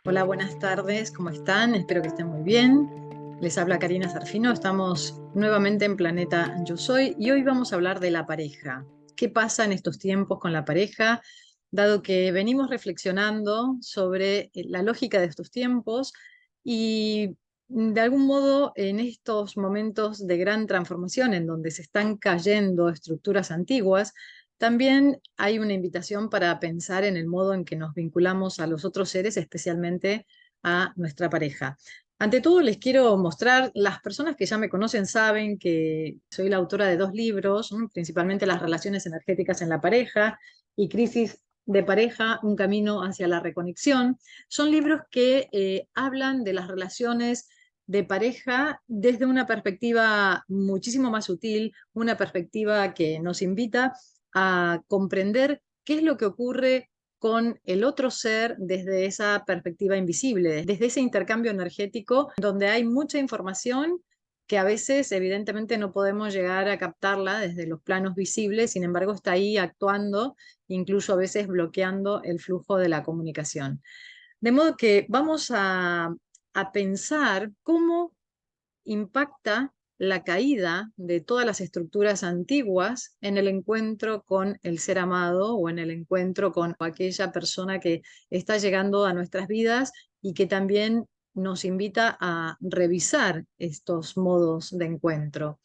Hola, buenas tardes, ¿cómo están? Espero que estén muy bien. Les habla Karina Zarfino, estamos nuevamente en Planeta Yo Soy y hoy vamos a hablar de la pareja. ¿Qué pasa en estos tiempos con la pareja? Dado que venimos reflexionando sobre la lógica de estos tiempos y de algún modo en estos momentos de gran transformación en donde se están cayendo estructuras antiguas, también hay una invitación para pensar en el modo en que nos vinculamos a los otros seres, especialmente a nuestra pareja. Ante todo, les quiero mostrar, las personas que ya me conocen saben que soy la autora de dos libros, ¿no? Principalmente Las relaciones energéticas en la pareja y Crisis de pareja, un camino hacia la reconexión. Son libros que hablan de las relaciones de pareja desde una perspectiva muchísimo más sutil, una perspectiva que nos invita a comprender qué es lo que ocurre con el otro ser desde esa perspectiva invisible, desde ese intercambio energético donde hay mucha información que a veces evidentemente no podemos llegar a captarla desde los planos visibles, sin embargo está ahí actuando, incluso a veces bloqueando el flujo de la comunicación. De modo que vamos a pensar cómo impacta la caída de todas las estructuras antiguas en el encuentro con el ser amado o en el encuentro con aquella persona que está llegando a nuestras vidas y que también nos invita a revisar estos modos de encuentro.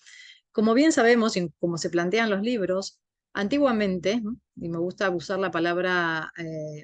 Como bien sabemos, y como se plantean los libros, antiguamente, ¿no? Y me gusta usar la palabra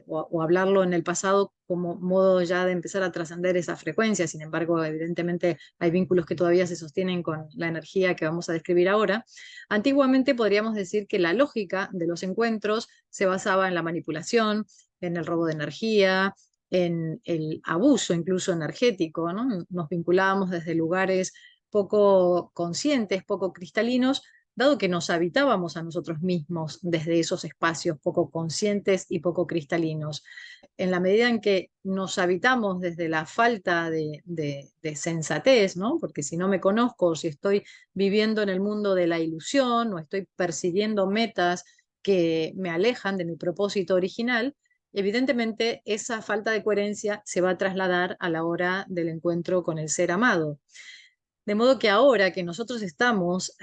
o hablarlo en el pasado como modo ya de empezar a trascender esa frecuencia, sin embargo, evidentemente hay vínculos que todavía se sostienen con la energía que vamos a describir ahora. Antiguamente podríamos decir que la lógica de los encuentros se basaba en la manipulación, en el robo de energía, en el abuso incluso energético, ¿no? Nos vinculábamos desde lugares poco conscientes, poco cristalinos, dado que nos habitábamos a nosotros mismos desde esos espacios poco conscientes y poco cristalinos. En la medida en que nos habitamos desde la falta de sensatez, ¿no? Porque si no me conozco, si estoy viviendo en el mundo de la ilusión o estoy persiguiendo metas que me alejan de mi propósito original, evidentemente esa falta de coherencia se va a trasladar a la hora del encuentro con el ser amado. De modo que ahora que nosotros estamos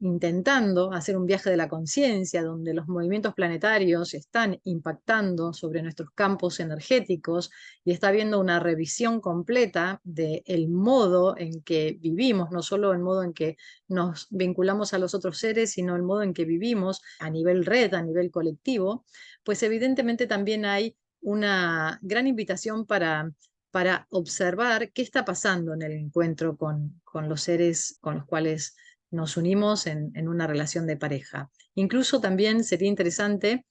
intentando hacer un viaje de la conciencia, donde los movimientos planetarios están impactando sobre nuestros campos energéticos y está habiendo una revisión completa del modo en que vivimos, no solo el modo en que nos vinculamos a los otros seres, sino el modo en que vivimos a nivel red, a nivel colectivo, pues evidentemente también hay una gran invitación para observar qué está pasando en el encuentro con los seres con los cuales nos unimos en una relación de pareja. Incluso también sería interesante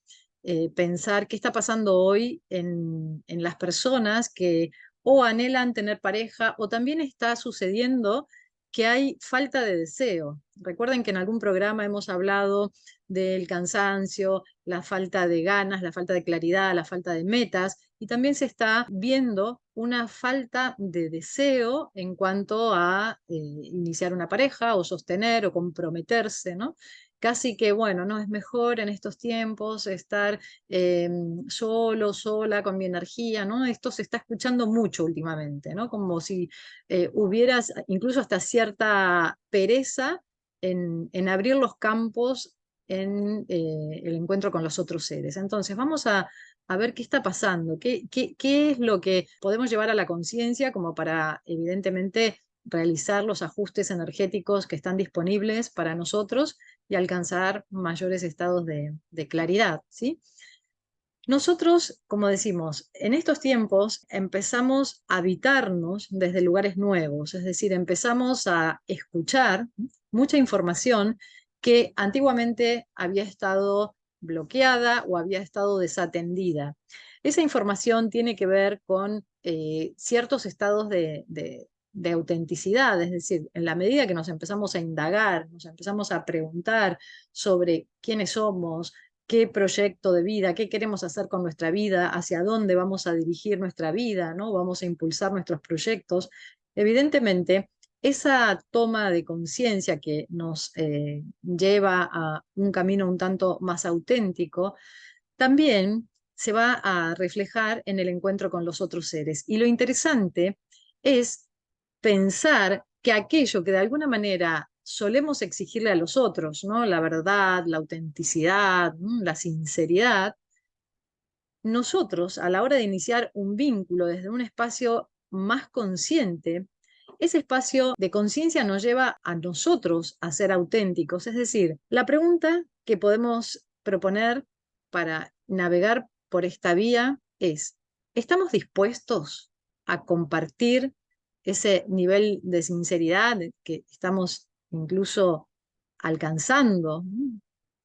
pensar qué está pasando hoy en las personas que o anhelan tener pareja o también está sucediendo que hay falta de deseo. Recuerden que en algún programa hemos hablado del cansancio, la falta de ganas, la falta de claridad, la falta de metas, y también se está viendo una falta de deseo en cuanto a iniciar una pareja o sostener o comprometerse, ¿no? Casi que, bueno, no es mejor en estos tiempos estar eh, solo, sola, con mi energía, ¿no? Esto se está escuchando mucho últimamente, ¿no? Como si hubieras incluso hasta cierta pereza en abrir los campos en el encuentro con los otros seres. Entonces, vamos a ver qué está pasando, qué es lo que podemos llevar a la conciencia como para, evidentemente, realizar los ajustes energéticos que están disponibles para nosotros y alcanzar mayores estados de claridad, ¿sí? Nosotros, como decimos, en estos tiempos empezamos a habitarnos desde lugares nuevos, es decir, empezamos a escuchar mucha información que antiguamente había estado bloqueada o había estado desatendida. Esa información tiene que ver con ciertos estados de autenticidad, es decir, en la medida que nos empezamos a indagar, nos empezamos a preguntar sobre quiénes somos, qué proyecto de vida, qué queremos hacer con nuestra vida, hacia dónde vamos a dirigir nuestra vida, ¿no? Vamos a impulsar nuestros proyectos. Evidentemente, esa toma de conciencia que nos lleva a un camino un tanto más auténtico, también se va a reflejar en el encuentro con los otros seres. Y lo interesante es pensar que aquello que de alguna manera solemos exigirle a los otros, ¿no? La verdad, la autenticidad, la sinceridad, nosotros a la hora de iniciar un vínculo desde un espacio más consciente, ese espacio de conciencia nos lleva a nosotros a ser auténticos. Es decir, la pregunta que podemos proponer para navegar por esta vía es, ¿estamos dispuestos a compartir ese nivel de sinceridad que estamos incluso alcanzando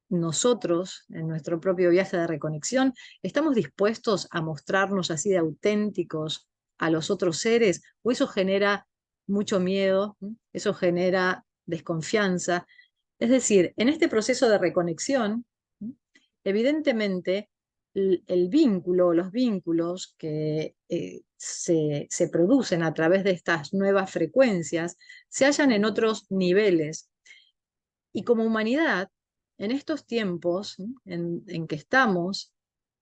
nosotros en nuestro propio viaje de reconexión? ¿Estamos dispuestos a mostrarnos así de auténticos a los otros seres? ¿O eso genera mucho miedo? ¿Eso genera desconfianza? Es decir, en este proceso de reconexión, evidentemente el vínculo, los vínculos que se producen a través de estas nuevas frecuencias se hallan en otros niveles. Y como humanidad, en estos tiempos en que estamos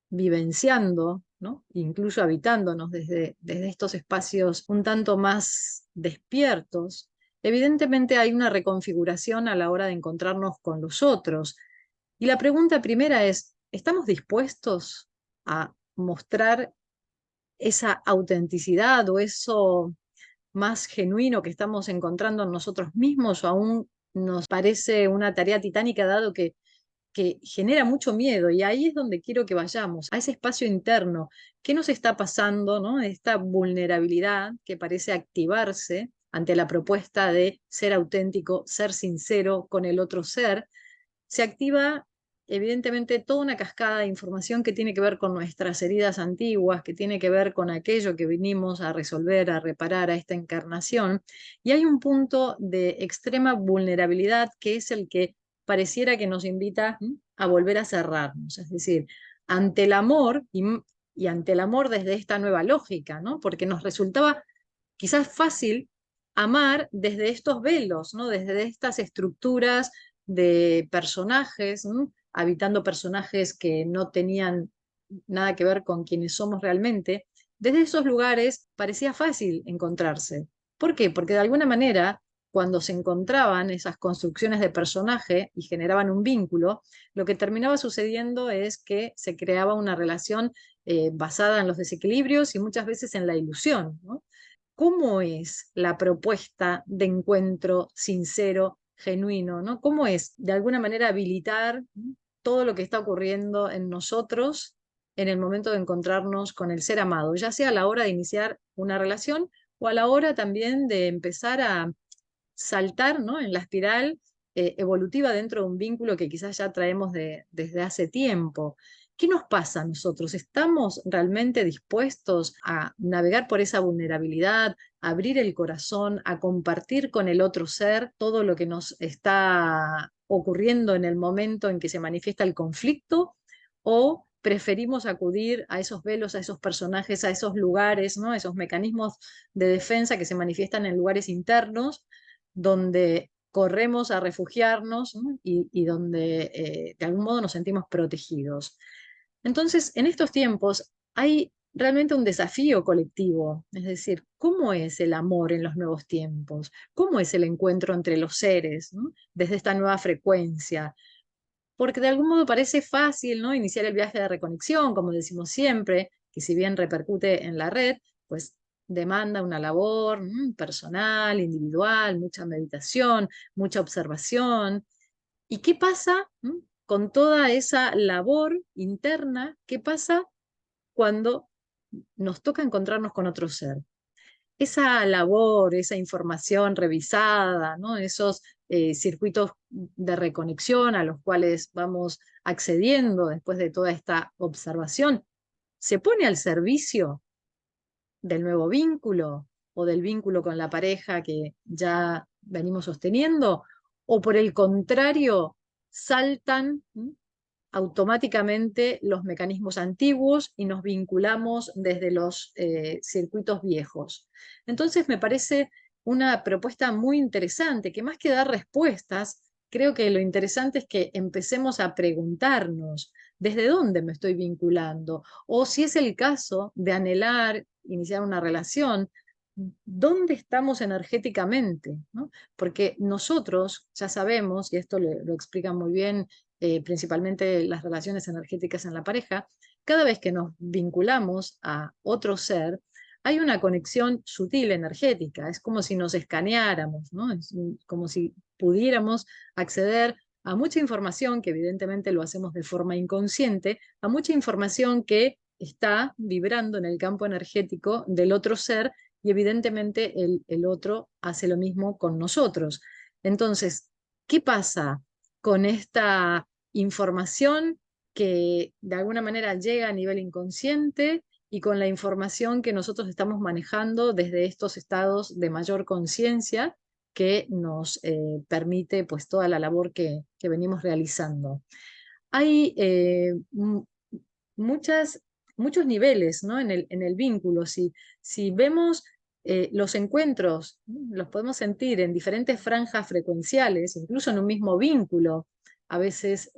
vivenciando, ¿no? Incluso habitándonos desde estos espacios un tanto más despiertos, evidentemente hay una reconfiguración a la hora de encontrarnos con los otros. Y la pregunta primera es, ¿estamos dispuestos a mostrar esa autenticidad o eso más genuino que estamos encontrando en nosotros mismos, o aún nos parece una tarea titánica dado que genera mucho miedo? Y ahí es donde quiero que vayamos, a ese espacio interno. ¿Qué nos está pasando, ¿no? Esta vulnerabilidad que parece activarse ante la propuesta de ser auténtico, ser sincero con el otro ser, se activa evidentemente toda una cascada de información que tiene que ver con nuestras heridas antiguas, que tiene que ver con aquello que vinimos a resolver, a reparar a esta encarnación. Y hay un punto de extrema vulnerabilidad que es el que pareciera que nos invita a volver a cerrarnos, es decir, ante el amor y ante el amor desde esta nueva lógica, ¿no? Porque nos resultaba quizás fácil amar desde estos velos, ¿no? Desde estas estructuras de personajes, ¿no? Habitando personajes que no tenían nada que ver con quienes somos realmente. Desde esos lugares parecía fácil encontrarse. ¿Por qué? Porque de alguna manera, cuando se encontraban esas construcciones de personaje y generaban un vínculo, lo que terminaba sucediendo es que se creaba una relación basada en los desequilibrios y muchas veces en la ilusión, ¿no? ¿Cómo es la propuesta de encuentro sincero, genuino, ¿no? ¿Cómo es, de alguna manera, habilitar todo lo que está ocurriendo en nosotros en el momento de encontrarnos con el ser amado, ya sea a la hora de iniciar una relación o a la hora también de empezar a saltar, ¿no? En la espiral evolutiva dentro de un vínculo que quizás ya traemos desde hace tiempo? ¿Qué nos pasa a nosotros? ¿Estamos realmente dispuestos a navegar por esa vulnerabilidad, a abrir el corazón, a compartir con el otro ser todo lo que nos está ocurriendo en el momento en que se manifiesta el conflicto? ¿O preferimos acudir a esos velos, a esos personajes, a esos lugares, ¿no? A esos mecanismos de defensa que se manifiestan en lugares internos, donde corremos a refugiarnos, ¿no? Y donde de algún modo nos sentimos protegidos? Entonces, en estos tiempos hay realmente un desafío colectivo, es decir, ¿cómo es el amor en los nuevos tiempos? ¿Cómo es el encuentro entre los seres, ¿no? Desde esta nueva frecuencia? Porque de algún modo parece fácil, ¿no? Iniciar el viaje de reconexión, como decimos siempre, que si bien repercute en la red, pues demanda una labor personal, individual, mucha meditación, mucha observación. ¿Y qué pasa con toda esa labor interna? ¿Qué pasa cuando nos toca encontrarnos con otro ser? Esa labor, esa información revisada, ¿no? Esos circuitos de reconexión a los cuales vamos accediendo después de toda esta observación, ¿se pone al servicio del nuevo vínculo o del vínculo con la pareja que ya venimos sosteniendo? ¿O por el contrario, saltan automáticamente los mecanismos antiguos y nos vinculamos desde los circuitos viejos? Entonces me parece una propuesta muy interesante, que más que dar respuestas, creo que lo interesante es que empecemos a preguntarnos, ¿desde dónde me estoy vinculando? O si es el caso de anhelar iniciar una relación, ¿dónde estamos energéticamente? ¿No? Porque nosotros ya sabemos, y esto lo explican muy bien principalmente las relaciones energéticas en la pareja, cada vez que nos vinculamos a otro ser, hay una conexión sutil energética, es como si nos escaneáramos, ¿no? Es como si pudiéramos acceder a mucha información, que evidentemente lo hacemos de forma inconsciente, a mucha información que está vibrando en el campo energético del otro ser y evidentemente el otro hace lo mismo con nosotros. Entonces, ¿qué pasa con esta información que de alguna manera llega a nivel inconsciente y con la información que nosotros estamos manejando desde estos estados de mayor conciencia que nos permite pues toda la labor que venimos realizando? Hay muchas, muchos niveles, ¿no? En el vínculo. Si vemos los encuentros, ¿no? Los podemos sentir en diferentes franjas frecuenciales, incluso en un mismo vínculo. A veces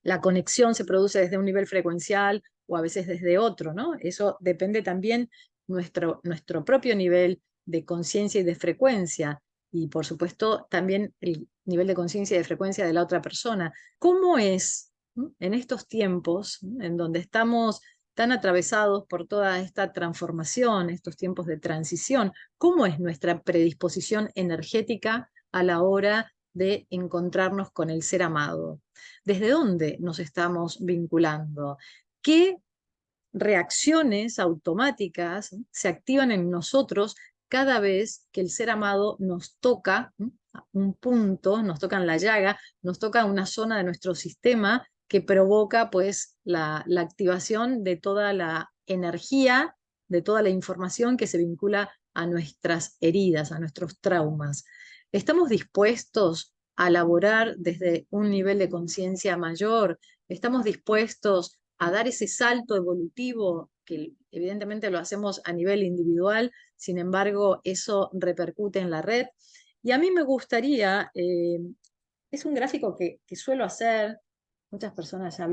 la conexión se produce desde un nivel frecuencial o a veces desde otro, ¿no? Eso depende también nuestro propio nivel de conciencia y de frecuencia, y por supuesto también el nivel de conciencia y de frecuencia de la otra persona. ¿Cómo es, ¿no? En estos tiempos, ¿no? En donde estamos tan atravesados por toda esta transformación, estos tiempos de transición, cómo es nuestra predisposición energética a la hora de encontrarnos con el ser amado? ¿Desde dónde nos estamos vinculando? ¿Qué reacciones automáticas se activan en nosotros cada vez que el ser amado nos toca un punto, nos toca en la llaga, nos toca una zona de nuestro sistema que provoca pues la activación de toda la energía, de toda la información que se vincula a nuestras heridas, a nuestros traumas? ¿Estamos dispuestos a laborar desde un nivel de conciencia mayor? ¿Estamos dispuestos a dar ese salto evolutivo que evidentemente lo hacemos a nivel individual, sin embargo eso repercute en la red? Y a mí me gustaría, es un gráfico que suelo hacer, muchas personas ya eh,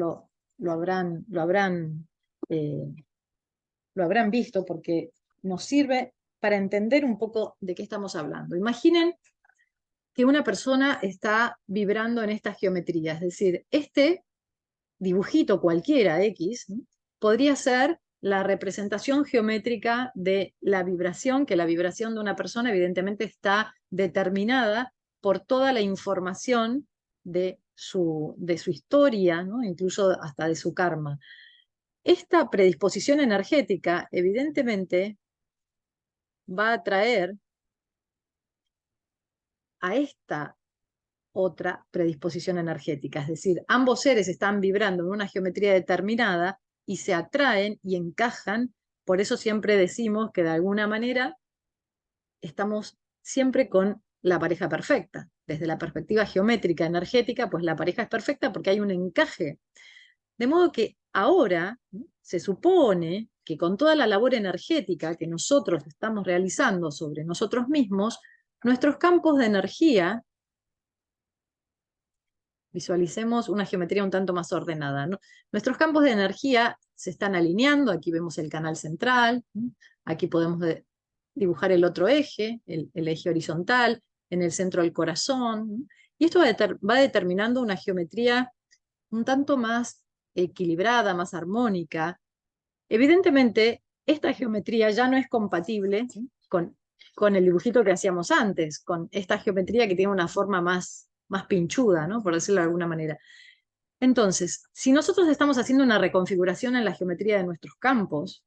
lo habrán visto porque nos sirve para entender un poco de qué estamos hablando. Imaginen que una persona está vibrando en esta geometría, es decir, este dibujito cualquiera X, ¿no? Podría ser la representación geométrica de la vibración, que la vibración de una persona evidentemente está determinada por toda la información de su historia, ¿no? Incluso hasta de su karma. Esta predisposición energética evidentemente va a traer a esta otra predisposición energética, es decir, ambos seres están vibrando en una geometría determinada y se atraen y encajan. Por eso siempre decimos que de alguna manera estamos siempre con la pareja perfecta. Desde la perspectiva geométrica energética, pues la pareja es perfecta porque hay un encaje. De modo que ahora, ¿no?, se supone que con toda la labor energética que nosotros estamos realizando sobre nosotros mismos, nuestros campos de energía, visualicemos una geometría un tanto más ordenada, ¿no? Nuestros campos de energía se están alineando, aquí vemos el canal central, ¿no? Aquí podemos dibujar el otro eje, el eje horizontal, en el centro del corazón, ¿no? Y esto va determinando una geometría un tanto más equilibrada, más armónica. Evidentemente, esta geometría ya no es compatible, ¿sí?, con el dibujito que hacíamos antes, con esta geometría que tiene una forma más pinchuda, ¿no?, por decirlo de alguna manera. Entonces, si nosotros estamos haciendo una reconfiguración en la geometría de nuestros campos,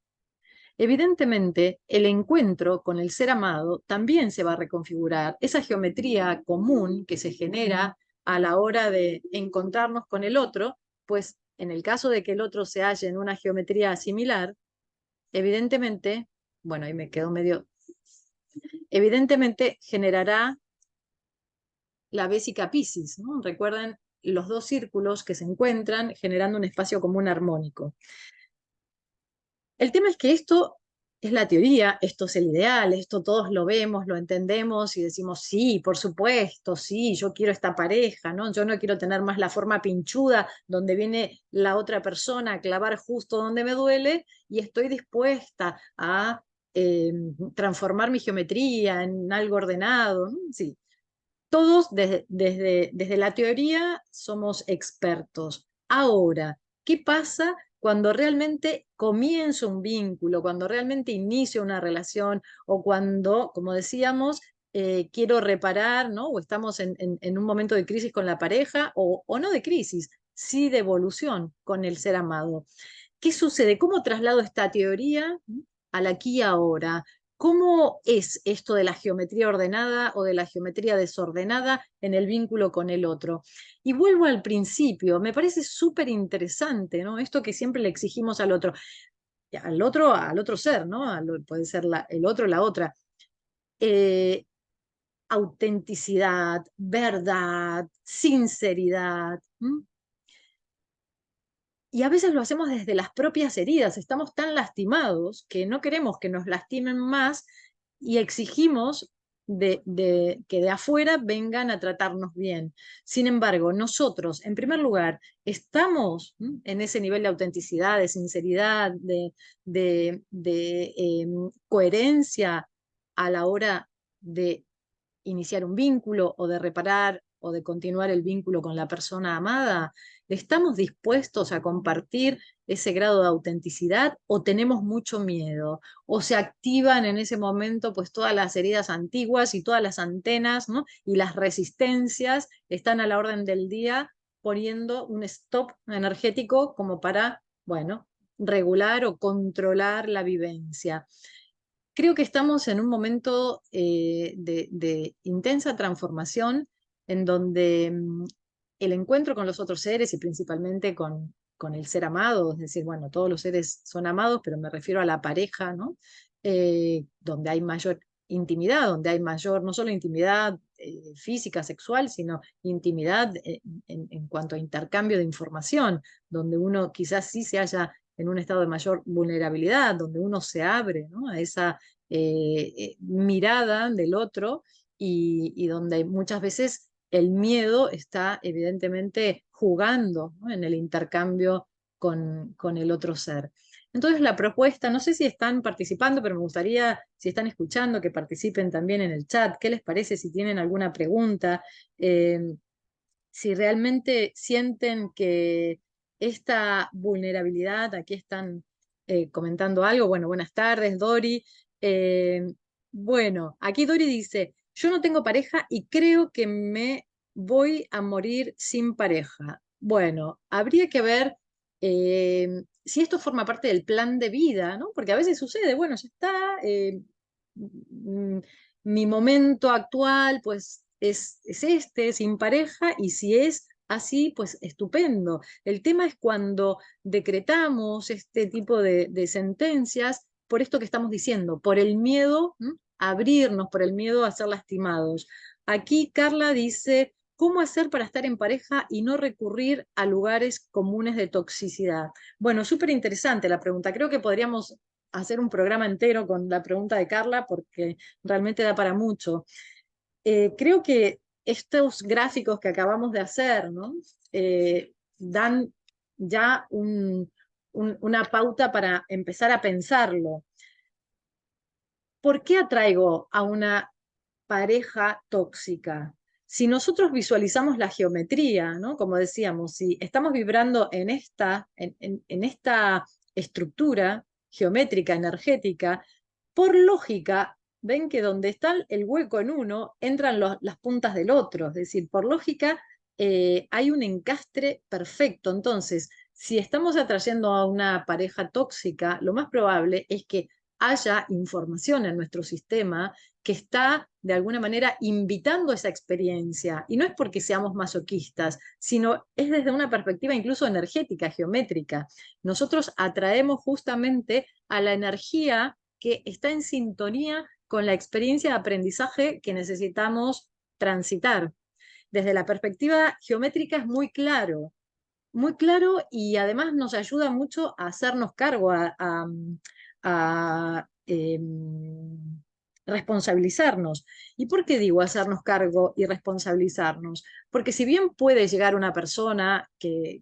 evidentemente el encuentro con el ser amado también se va a reconfigurar. Esa geometría común que se genera a la hora de encontrarnos con el otro, pues en el caso de que el otro se halle en una geometría similar, evidentemente, bueno, ahí me quedo medio, evidentemente generará la vésica Piscis, ¿no? Recuerden los dos círculos que se encuentran generando un espacio común armónico. El tema es que esto es la teoría, esto es el ideal, esto todos lo vemos, lo entendemos y decimos, sí, por supuesto, sí, yo quiero esta pareja, ¿no? Yo no quiero tener más la forma pinchuda donde viene la otra persona a clavar justo donde me duele y estoy dispuesta a eh, transformar mi geometría en algo ordenado, ¿no? Sí, todos desde la teoría somos expertos. Ahora, ¿qué pasa cuando realmente comienza un vínculo, cuando realmente inicio una relación o cuando, como decíamos, quiero reparar, ¿no? O estamos en un momento de crisis con la pareja o no de crisis, sí de evolución con el ser amado? ¿Qué sucede? ¿Cómo traslado esta teoría al aquí y ahora? ¿Cómo es esto de la geometría ordenada o de la geometría desordenada en el vínculo con el otro? Y vuelvo al principio, me parece súper interesante, ¿no? Esto que siempre le exigimos al otro ser, ¿no? Puede ser el otro, la otra. Eh, Autenticidad, verdad, sinceridad. ¿M? Y a veces lo hacemos desde las propias heridas, estamos tan lastimados que no queremos que nos lastimen más y exigimos que de afuera vengan a tratarnos bien. Sin embargo, nosotros, en primer lugar, estamos en ese nivel de autenticidad, de sinceridad, de coherencia a la hora de iniciar un vínculo o de reparar o de continuar el vínculo con la persona amada. ¿Estamos dispuestos a compartir ese grado de autenticidad o tenemos mucho miedo? ¿O se activan en ese momento pues todas las heridas antiguas y todas las antenas, ¿no? Y las resistencias están a la orden del día poniendo un stop energético como para, bueno, regular o controlar la vivencia? Creo que estamos en un momento de intensa transformación en donde el encuentro con los otros seres y principalmente con el ser amado, es decir, bueno, todos los seres son amados, pero me refiero a la pareja, ¿no? Donde hay mayor intimidad, donde hay mayor, no solo intimidad física, sexual, sino intimidad en cuanto a intercambio de información, donde uno quizás sí se halla en un estado de mayor vulnerabilidad, donde uno se abre, ¿no? A esa mirada del otro y donde muchas veces el miedo está evidentemente jugando, ¿no? En el intercambio con el otro ser. Entonces la propuesta, no sé si están participando, pero me gustaría, si están escuchando, que participen también en el chat. ¿Qué les parece si tienen alguna pregunta? Eh, si realmente sienten que esta vulnerabilidad, aquí están comentando algo, bueno, buenas tardes, Dori. Eh, bueno, aquí Dori dice, yo no tengo pareja y creo que me voy a morir sin pareja. Bueno, habría que ver si esto forma parte del plan de vida, ¿no? Porque a veces sucede, bueno, ya está, mm, mi momento actual, pues es este, sin pareja, y si es así, pues estupendo. El tema es cuando decretamos este tipo de sentencias por esto que estamos diciendo, por el miedo a abrirnos, por el miedo a ser lastimados. Aquí Carla dice, ¿cómo hacer para estar en pareja y no recurrir a lugares comunes de toxicidad? Bueno, súper interesante la pregunta. Creo que podríamos hacer un programa entero con la pregunta de Carla porque realmente da para mucho. Creo que estos gráficos que acabamos de hacer, ¿no? Dan ya una pauta para empezar a pensarlo. ¿Por qué atraigo a una pareja tóxica? Si nosotros visualizamos la geometría, ¿no? Como decíamos, si estamos vibrando en esta estructura geométrica, energética, por lógica, ven que donde está el hueco en uno, entran las puntas del otro. Es decir, por lógica, hay un encastre perfecto. Entonces, si estamos atrayendo a una pareja tóxica, lo más probable es que haya información en nuestro sistema que está de alguna manera invitando esa experiencia. Y no es porque seamos masoquistas, sino es desde una perspectiva incluso energética, geométrica. Nosotros atraemos justamente a la energía que está en sintonía con la experiencia de aprendizaje que necesitamos transitar. Desde la perspectiva geométrica es muy claro y además nos ayuda mucho a hacernos cargo, a responsabilizarnos. ¿Y por qué digo hacernos cargo y responsabilizarnos? Porque si bien puede llegar una persona que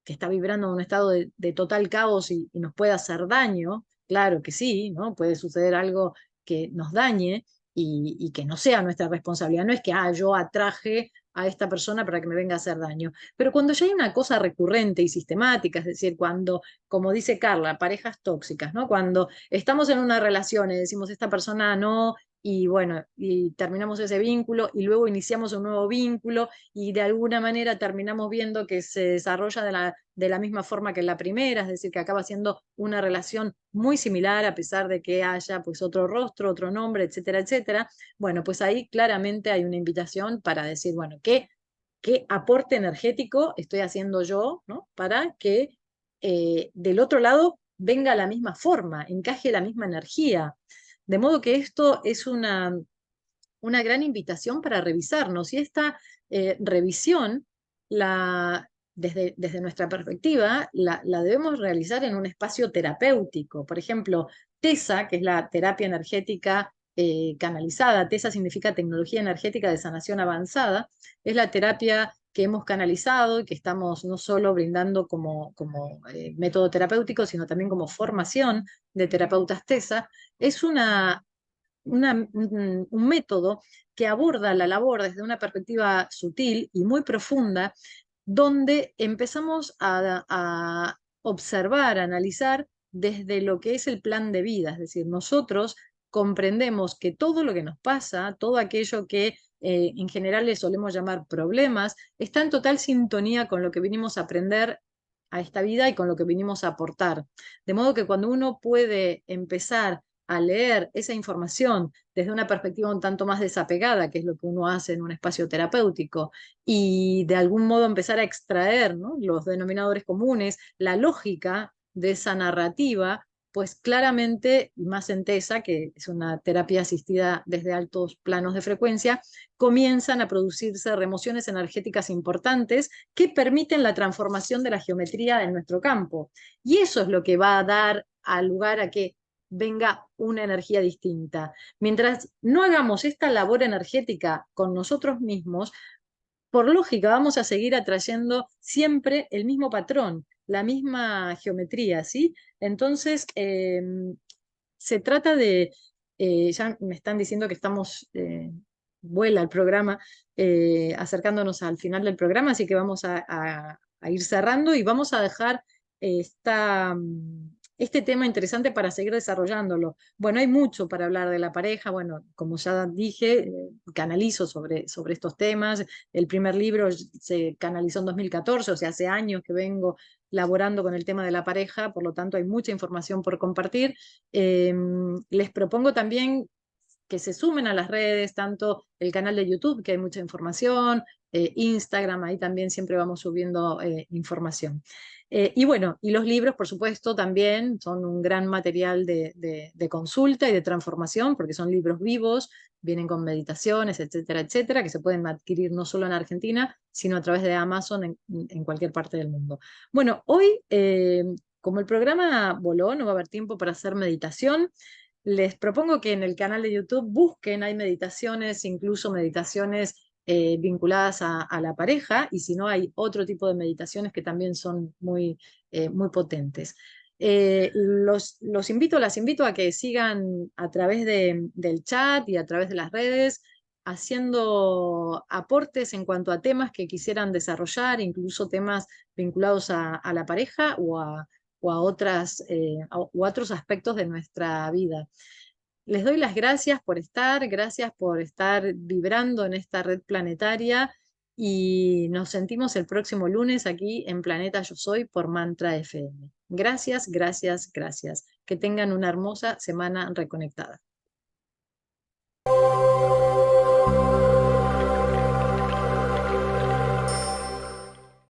está vibrando en un estado de total caos y nos puede hacer daño, claro que sí, ¿no? Puede suceder algo que nos dañe y que no sea nuestra responsabilidad. No es que, yo atraje a esta persona para que me venga a hacer daño. Pero cuando ya hay una cosa recurrente y sistemática, es decir, cuando, como dice Carla, parejas tóxicas, ¿no? Cuando estamos en una relación y decimos, esta persona no, y bueno, y terminamos ese vínculo y luego iniciamos un nuevo vínculo y de alguna manera terminamos viendo que se desarrolla de la misma forma que en la primera, es decir, que acaba siendo una relación muy similar a pesar de que haya pues otro rostro, otro nombre, etcétera, etcétera. Bueno, pues ahí claramente hay una invitación para decir, bueno, ¿qué aporte energético estoy haciendo yo, ¿no? Para que del otro lado venga la misma forma, encaje la misma energía. De modo que esto es una gran invitación para revisarnos. Y esta revisión, desde nuestra perspectiva, la debemos realizar en un espacio terapéutico. Por ejemplo, TESA, que es la terapia energética canalizada, TESA significa tecnología energética de sanación avanzada, es la terapia que hemos canalizado y que estamos no solo brindando como método terapéutico, sino también como formación de terapeutas TESA. Es un método que aborda la labor desde una perspectiva sutil y muy profunda, donde empezamos a observar, a analizar desde lo que es el plan de vida, es decir, nosotros comprendemos que todo lo que nos pasa, todo aquello que en general le solemos llamar problemas, está en total sintonía con lo que vinimos a aprender a esta vida y con lo que vinimos a aportar. De modo que cuando uno puede empezar a leer esa información desde una perspectiva un tanto más desapegada, que es lo que uno hace en un espacio terapéutico, y de algún modo empezar a extraer, ¿no?, los denominadores comunes, la lógica de esa narrativa, pues claramente, y más en TESA, que es una terapia asistida desde altos planos de frecuencia, comienzan a producirse remociones energéticas importantes que permiten la transformación de la geometría en nuestro campo. Y eso es lo que va a dar al lugar a que venga una energía distinta. Mientras no hagamos esta labor energética con nosotros mismos, por lógica vamos a seguir atrayendo siempre el mismo patrón, la misma geometría, ¿sí? Entonces, se trata ya me están diciendo que estamos, vuela el programa, acercándonos al final del programa, así que vamos a ir cerrando y vamos a dejar este tema interesante para seguir desarrollándolo. Bueno, hay mucho para hablar de la pareja, bueno, como ya dije, canalizo sobre estos temas. El primer libro se canalizó en 2014, o sea, hace años que vengo laborando con el tema de la pareja, por lo tanto hay mucha información por compartir. Les propongo también que se sumen a las redes, tanto el canal de YouTube, que hay mucha información, Instagram, ahí también siempre vamos subiendo información. Y bueno, y los libros, por supuesto, también son un gran material de consulta y de transformación, porque son libros vivos, vienen con meditaciones, etcétera, etcétera, que se pueden adquirir no solo en Argentina, sino a través de Amazon en cualquier parte del mundo. Bueno, hoy, como el programa voló, no va a haber tiempo para hacer meditación. Les propongo que en el canal de YouTube busquen, hay meditaciones, incluso meditaciones vinculadas a la pareja, y si no, hay otro tipo de meditaciones que también son muy potentes. Las invito a que sigan a través del chat y a través de las redes, haciendo aportes en cuanto a temas que quisieran desarrollar, incluso temas vinculados a la pareja o a otros aspectos de nuestra vida. Les doy las gracias por estar vibrando en esta red planetaria, y nos sentimos el próximo lunes aquí en Planeta Yo Soy por Mantra FM. Gracias, gracias, gracias. Que tengan una hermosa semana reconectada.